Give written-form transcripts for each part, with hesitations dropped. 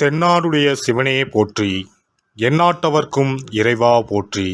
தென்னாடுடைய சிவனே போற்றி, எந்நாட்டவர்க்கும் இறைவா போற்றி.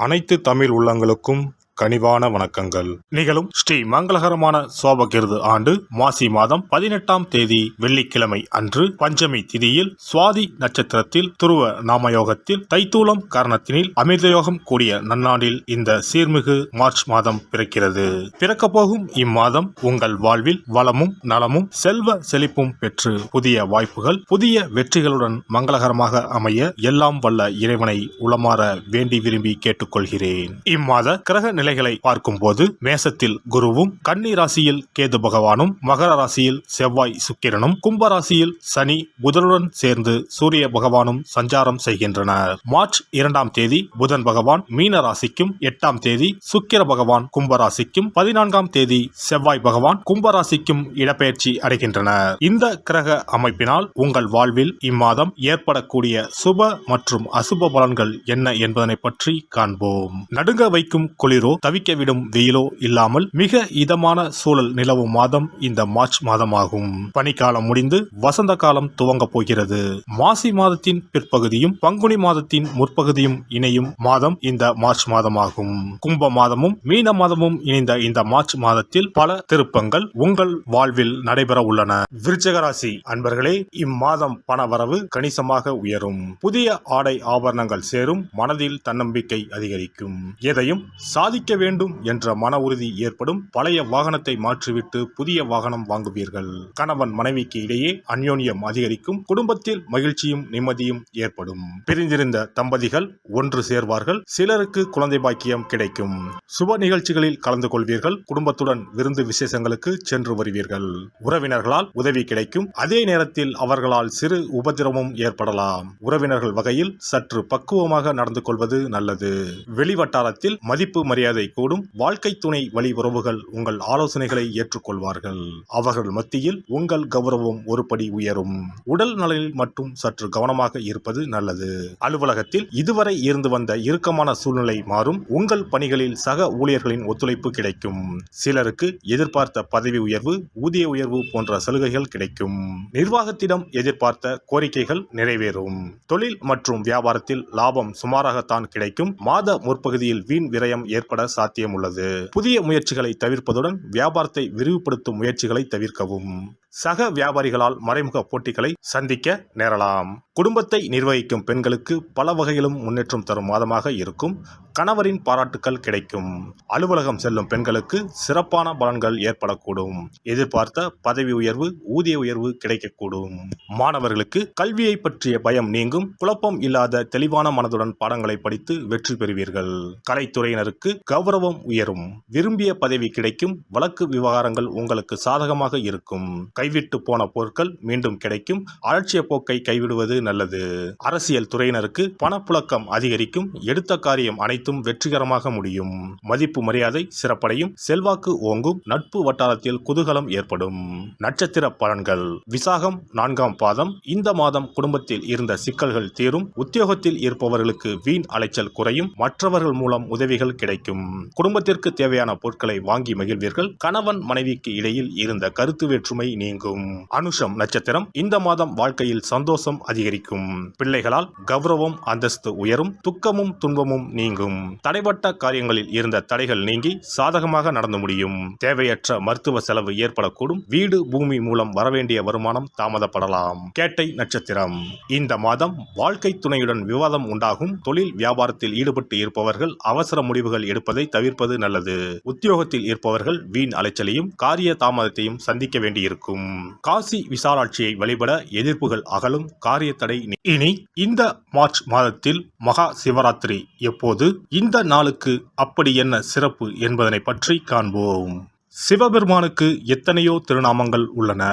அனைத்து தமிழ் உள்ளங்களுக்கும் கனிவான வணக்கங்கள். நிகழும் ஸ்ரீ மங்களகரமான சோபகிருது ஆண்டு மாசி மாதம் 18ஆம் தேதி வெள்ளிக்கிழமை அன்று பஞ்சமி திதியில் சுவாதி நட்சத்திரத்தில் துருவ நாமயோகத்தில் தைத்தூலம் காரணத்தினில் அமிர்தயோகம் கூடிய நன்னாளில் இந்த சீர்மிகு மார்ச் மாதம் பிறக்கிறது. பிறக்கப் போகும் இம்மாதம் உங்கள் வாழ்வில் வளமும் நலமும் செல்வ செழிப்பும் பெற்று புதிய வாய்ப்புகள் புதிய வெற்றிகளுடன் மங்களகரமாக அமைய எல்லாம் வல்ல இறைவனை உளமாற வேண்டி விரும்பி கேட்டுக்கொள்கிறேன். இம்மாத கிரக நிலைகளை பார்க்கும் போது மேசத்தில் குருவும், கன்னி ராசியில் கேது பகவானும், மகர ராசியில் செவ்வாய் சுக்கிரனும், கும்ப ராசியில் சனி புதனுடன் சேர்ந்து சூரிய பகவானும் சஞ்சாரம் செய்கின்றனர். மார்ச் 2ஆம் தேதி புதன் பகவான் மீன ராசிக்கும், 8ஆம் தேதி சுக்கிர பகவான் கும்ப ராசிக்கும், 14ஆம் தேதி செவ்வாய் பகவான் கும்ப ராசிக்கும் இடப்பெயர்ச்சி அடைகின்றனர். இந்த கிரக அமைப்பினால் உங்கள் வாழ்வில் இம்மாதம் ஏற்படக்கூடிய சுப மற்றும் அசுப பலன்கள் என்ன என்பதனை பற்றி காண்போம். நடுங்க வைக்கும் குளிரோ தவிக்க விடும் வெயிலோ இல்லாமல் மிக இதமான சூழல் நிலவும் மாதம் இந்த மார்ச் மாதமாகும். பனிக்காலம் முடிந்து வசந்த காலம் துவங்க போகிறது. மாசி மாதத்தின் பிற்பகுதியும் பங்குனி மாதத்தின் முற்பகுதியும் இணையும் மாதம் இந்த மார்ச் மாதமாகும். கும்ப மாதமும் மீன மாதமும் இணைந்த இந்த மார்ச் மாதத்தில் பல திருப்பங்கள் உங்கள் வாழ்வில் நடைபெற உள்ளன. விருச்சிக ராசி அன்பர்களே, இம்மாதம் பணவரவு கணிசமாக உயரும். புதிய ஆடை ஆபரணங்கள் சேரும். மனதில் தன்னம்பிக்கை அதிகரிக்கும். எதையும் சாதிக்க வேண்டும் என்ற மன உறுதி ஏற்படும். பழைய வாகனத்தை மாற்றிவிட்டு புதிய வாகனம் வாங்குவீர்கள். கணவன் மனைவிக்கு இடையே அந்யோன்யம் அதிகரிக்கும். குடும்பத்தில் மகிழ்ச்சியும் நிம்மதியும் ஏற்படும். பிரிந்திருந்த தம்பதிகள் ஒன்று சேர்வார்கள். சிலருக்கு குழந்தை பாக்கியம் கிடைக்கும். சுப நிகழ்ச்சிகளில் கலந்து கொள்வீர்கள். குடும்பத்துடன் விருந்து விசேஷங்களுக்கு சென்று வருவீர்கள். உறவினர்களால் உதவி கிடைக்கும். அதே நேரத்தில் அவர்களால் சிறு உபதிரமும் ஏற்படலாம். உறவினர்கள் வகையில் சற்று பக்குவமாக நடந்து கொள்வது நல்லது. வெளிவட்டாரத்தில் மதிப்பு மரியாதை கூடும். வாழ்க்கை துணை வழி உறவுகள் உங்கள் ஆலோசனைகளை ஏற்றுக்கொள்வார்கள். அவர்கள் மத்தியில் உங்கள் கௌரவம் ஒரு படி உயரும். உடல் நலனில் மட்டும் சற்று கவனமாக இருப்பது நல்லது. அலுவலகத்தில் இதுவரை இருந்து வந்த இறுக்கமான சூழ்நிலை மாறும். உங்கள் பணிகளில் சக ஊழியர்களின் ஒத்துழைப்பு கிடைக்கும். சிலருக்கு எதிர்பார்த்த பதவி உயர்வு, ஊதிய உயர்வு போன்ற சலுகைகள் கிடைக்கும். நிர்வாகத்திடம் எதிர்பார்த்த கோரிக்கைகள் நிறைவேறும். தொழில் மற்றும் வியாபாரத்தில் லாபம் சுமாராகத்தான் கிடைக்கும். மாத முற்பகுதியில் வீண் விரயம் ஏற்பட சாத்தியம் உள்ளது. புதிய முயற்சிகளை தவிர்ப்பதுடன் வியாபாரத்தை விரிவுபடுத்தும் முயற்சிகளை தவிர்க்கவும். சக வியாபாரிகளால் மறைமுக போட்டிகளை சந்திக்க நேரலாம். குடும்பத்தை நிர்வகிக்கும் பெண்களுக்கு பல வகையிலும் முன்னேற்றம் தரும் மாதமாக இருக்கும். கணவரின் பாராட்டுக்கள் கிடைக்கும். அலுவலகம் செல்லும் பெண்களுக்கு சிறப்பான பலன்கள் ஏற்படக்கூடும். எதிர்பார்த்த பதவி உயர்வு, ஊதிய உயர்வு கிடைக்கக்கூடும். மாணவர்களுக்கு கல்வியை பற்றிய பயம் நீங்கும். குழப்பம் இல்லாத தெளிவான மனதுடன் பாடங்களை படித்து வெற்றி பெறுவீர்கள். கலைத்துறையினருக்கு கௌரவம் உயரும். விரும்பிய பதவி கிடைக்கும். வழக்கு விவகாரங்கள் உங்களுக்கு சாதகமாக இருக்கும். கைவிட்டு போன பொருட்கள் மீண்டும் கிடைக்கும். அலட்சிய போக்கை கைவிடுவது நல்லது. அரசியல் துறையினருக்கு பணப்புழக்கம் அதிகரிக்கும். எடுத்த காரியம் அனைத்தும் வெற்றிகரமாக முடியும். மதிப்பு மரியாதை சிறப்படையும். செல்வாக்கு ஓங்கும். நட்பு வட்டாரத்தில் குதூகலம் ஏற்படும். நட்சத்திர பலன்கள். விசாகம் 4ஆம் பாதம். இந்த மாதம் குடும்பத்தில் இருந்த சிக்கல்கள் தீரும். உத்தியோகத்தில் இருப்பவர்களுக்கு வீண் அலைச்சல் குறையும். மற்றவர்கள் மூலம் உதவிகள் கிடைக்கும். குடும்பத்திற்கு தேவையான பொருட்களை வாங்கி மகிழ்வீர்கள். கணவன் மனைவிக்கு இடையில் இருந்த கருத்து வேற்றுமை நீங்கும். அனுஷம் நட்சத்திரம். இந்த மாதம் வாழ்க்கையில் சந்தோஷம் அதிகரிக்கும். பிள்ளைகளால் கௌரவம் அந்தஸ்து உயரும். துக்கமும் துன்பமும் நீங்கும். தடைப்பட்ட காரியங்களில் இருந்த தடைகள் நீங்கி சாதகமாக நடந்து முடியும். தேவையற்ற மருத்துவ செலவு ஏற்படக்கூடும். வீடு பூமி மூலம் வரவேண்டிய வருமானம் தாமதப்படலாம். கேட்டை நட்சத்திரம். இந்த மாதம் வாழ்க்கை துணையுடன் விவாதம் உண்டாகும். தொழில் வியாபாரத்தில் ஈடுபட்டு இருப்பவர்கள் அவசர முடிவுகள் எடுப்பதை தவிர்ப்பது நல்லது. உத்தியோகத்தில் இருப்பவர்கள் வீண் அலைச்சலையும் காரிய தாமதத்தையும் சந்திக்க வேண்டியிருக்கும். காசி விசாலாட்சியை வழிபட எதிர்ப்புகள் அகலும். காரிய தடை. இனி இந்த மார்ச் மாதத்தில் மகா சிவராத்திரி எப்போது, இந்த நாளுக்கு அப்படி என்ன சிறப்பு என்பதனை பற்றி காண்போம். சிவபெருமானுக்கு எத்தனையோ திருநாமங்கள் உள்ளன.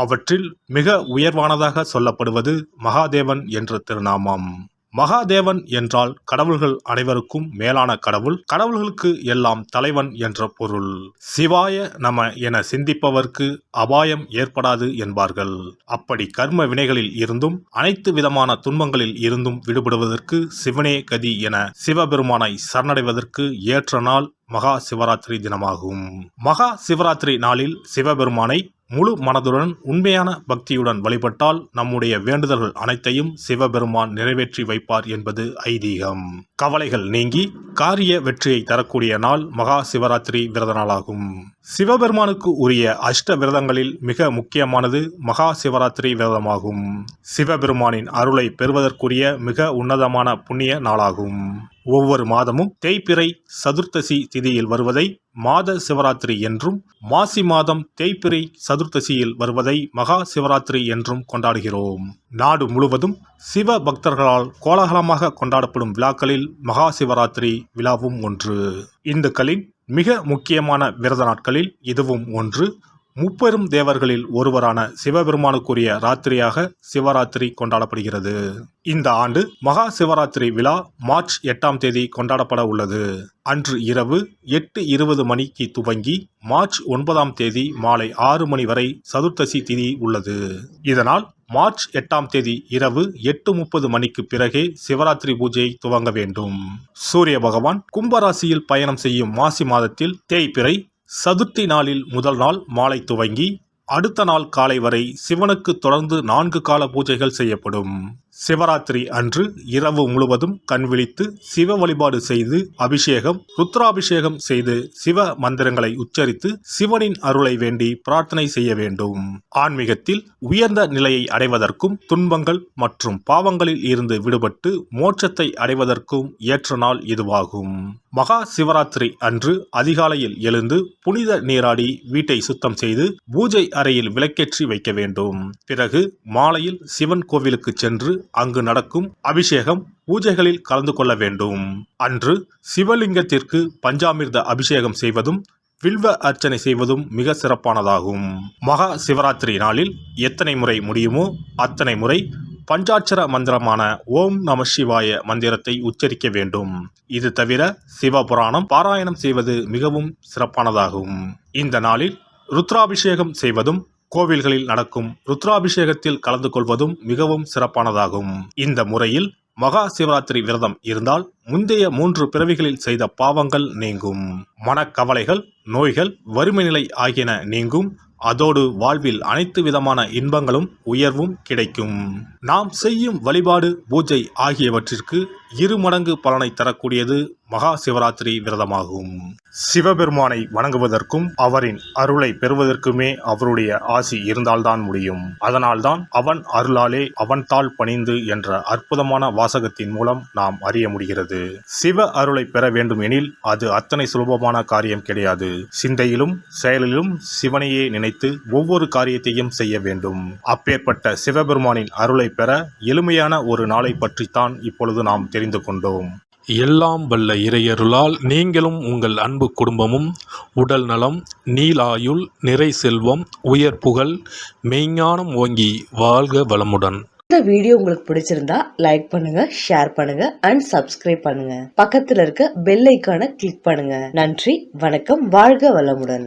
அவற்றில் மிக உயர்வானதாக சொல்லப்படுவது மகாதேவன் என்ற திருநாமம். மகாதேவன் என்றால் கடவுள்கள் அனைவருக்கும் மேலான கடவுள். கடவுள்களுக்கு எல்லாம் தலைவன் என்ற பொருள். சிவாய நம என சிந்திப்பவர்க்கு அபாயம் ஏற்படாது என்பார்கள். அப்படி கர்ம வினைகளில் இருந்தும் அனைத்து விதமான துன்பங்களில் இருந்தும் விடுபடுவதற்கு சிவனே கதி என சிவபெருமானை சரணடைவதற்கு ஏற்ற நாள் மகா சிவராத்திரி தினமாகும். மகா சிவராத்திரி நாளில் சிவபெருமானை முழு மனதுடன் உண்மையான பக்தியுடன் வழிபட்டால் நம்முடைய வேண்டுதல்கள் அனைத்தையும் சிவபெருமான் நிறைவேற்றி வைப்பார் என்பது ஐதீகம். கவலைகள் நீங்கி காரிய வெற்றியை தரக்கூடிய நாள் மகா சிவராத்திரி விரத நாளாகும். சிவபெருமானுக்கு உரிய அஷ்ட விரதங்களில் மிக முக்கியமானது மகா சிவராத்திரி விரதமாகும். சிவபெருமானின் அருளை பெறுவதற்குரிய மிக உன்னதமான புண்ணிய நாளாகும். ஒவ்வொரு மாதமும் தேய்பிறை சதுர்த்தசி திதியில் வருவதை மாத சிவராத்திரி என்றும், மாசி மாதம் தேய்பிறை சதுர்த்தசியில் வருவதை மகா சிவராத்திரி என்றும் கொண்டாடுகிறோம். நாடு முழுவதும் சிவ பக்தர்களால் கோலாகலமாக கொண்டாடப்படும் விழாக்களில் மகா சிவராத்திரி விழாவும் ஒன்று. இந்துக்களின் மிக முக்கியமான விரத நாட்களில் இதுவும் ஒன்று. முப்பெரும் தேவர்களில் ஒருவரான சிவபெருமானுக்குரிய ராத்திரியாக சிவராத்திரி கொண்டாடப்படுகிறது. இந்த ஆண்டு மகா சிவராத்திரி விழா மார்ச் 8ஆம் தேதி கொண்டாடப்பட உள்ளது. அன்று இரவு 8:20 மணிக்கு துவங்கி மார்ச் 9ஆம் தேதி மாலை 6 மணி வரை சதுர்த்தசி திதி உள்ளது. இதனால் மார்ச் 8ஆம் தேதி இரவு 8:30 மணிக்கு பிறகே சிவராத்திரி பூஜை துவங்க வேண்டும். சூரிய பகவான் கும்பராசியில் பயணம் செய்யும் மாசி மாதத்தில் தேய்பிறை சதுர்த்தி நாளில் முதல் நாள் மாலை துவங்கி அடுத்த நாள் காலை வரை சிவனுக்கு தொடர்ந்து 4 கால பூஜைகள் செய்யப்படும். சிவராத்திரி அன்று இரவு முழுவதும் கண் விழித்து சிவ வழிபாடு செய்து அபிஷேகம், ருத்ராபிஷேகம் செய்து சிவ மந்திரங்களை உச்சரித்து சிவனின் அருளை வேண்டி பிரார்த்தனை செய்ய வேண்டும். ஆன்மீகத்தில் உயர்ந்த நிலையை அடைவதற்கும், துன்பங்கள் மற்றும் பாவங்களில் இருந்து விடுபட்டு மோட்சத்தை அடைவதற்கும் ஏற்ற நாள் இதுவாகும். மகா சிவராத்திரி அன்று அதிகாலையில் எழுந்து புனித நீராடி வீட்டை சுத்தம் செய்து பூஜை அறையில் விளக்கேற்றி வைக்க வேண்டும். பிறகு மாலையில் சிவன் கோவிலுக்கு சென்று அங்கு நடக்கும் அபிஷேகம் பூஜைகளில் கலந்து கொள்ள வேண்டும். அன்று சிவலிங்கத்திற்கு பஞ்சாமிர்த அபிஷேகம் செய்வதும் வில்வ அர்ச்சனை செய்வதும் மிக சிறப்பானதாகும். மகா சிவராத்திரி நாளில் எத்தனை முறை முடியுமோ அத்தனை முறை பஞ்சாட்சர மந்திரமான ஓம் நம சிவாய மந்திரத்தை உச்சரிக்க வேண்டும். இது தவிர சிவபுராணம் பாராயணம் செய்வது மிகவும் சிறப்பானதாகும். இந்த நாளில் ருத்ராபிஷேகம் செய்வதும் கோவில்களில் நடக்கும் ருத்ராபிஷேகத்தில் கலந்து கொள்வதும் மிகவும் சிறப்பானதாகும். இந்த முறையில் மகா சிவராத்திரி விரதம் இருந்தால் முந்தைய 3 பிறவிகளில் செய்த பாவங்கள் நீங்கும். மனக்கவலைகள், நோய்கள், வறுமை நிலை ஆகியன நீங்கும். அதோடு வாழ்வில் அனைத்து விதமான இன்பங்களும் உயர்வும் கிடைக்கும். நாம் செய்யும் வழிபாடு, பூஜை ஆகியவற்றிற்கு 2 மடங்கு பலனை தரக்கூடியது மகா சிவராத்திரி விரதமாகும். சிவபெருமானை வணங்குவதற்கும் அவரின் அருளை பெறுவதற்குமே அவருடைய ஆசி இருந்தால்தான் முடியும். அதனால்தான் அவன் அருளாலே அவன் தாள் பணிந்து என்ற அற்புதமான வாசகத்தின் மூலம் நாம் அறிய முடிகிறது. சிவ அருளை பெற வேண்டும் எனில் அது அத்தனை சுலபமான காரியம் கிடையாது. சிந்தையிலும் செயலிலும் சிவனையே நினைத்து ஒவ்வொரு காரியத்தையும் செய்ய வேண்டும். அப்பேற்பட்ட சிவபெருமானின் அருளை பெற எளிமையான ஒரு நாளை பற்றித்தான் இப்பொழுது நாம் தெரிந்து கொண்டோம். எல்லாம் வல்ல இறையருளால் நீங்களும் உங்கள் அன்பு குடும்பமும் உடல் நலம், நீலாயுள், நிறை செல்வம், உயர் புகழ், மெய்ஞானம் ஓங்கி வாழ்க வளமுடன். இந்த வீடியோ உங்களுக்கு பிடிச்சிருந்தா லைக் பண்ணுங்க, ஷேர் பண்ணுங்க அண்ட் சப்ஸ்கிரைப் பண்ணுங்க. பக்கத்துல இருக்க பெல் ஐகானை கிளிக் பண்ணுங்க. நன்றி, வணக்கம், வாழ்க வளமுடன்.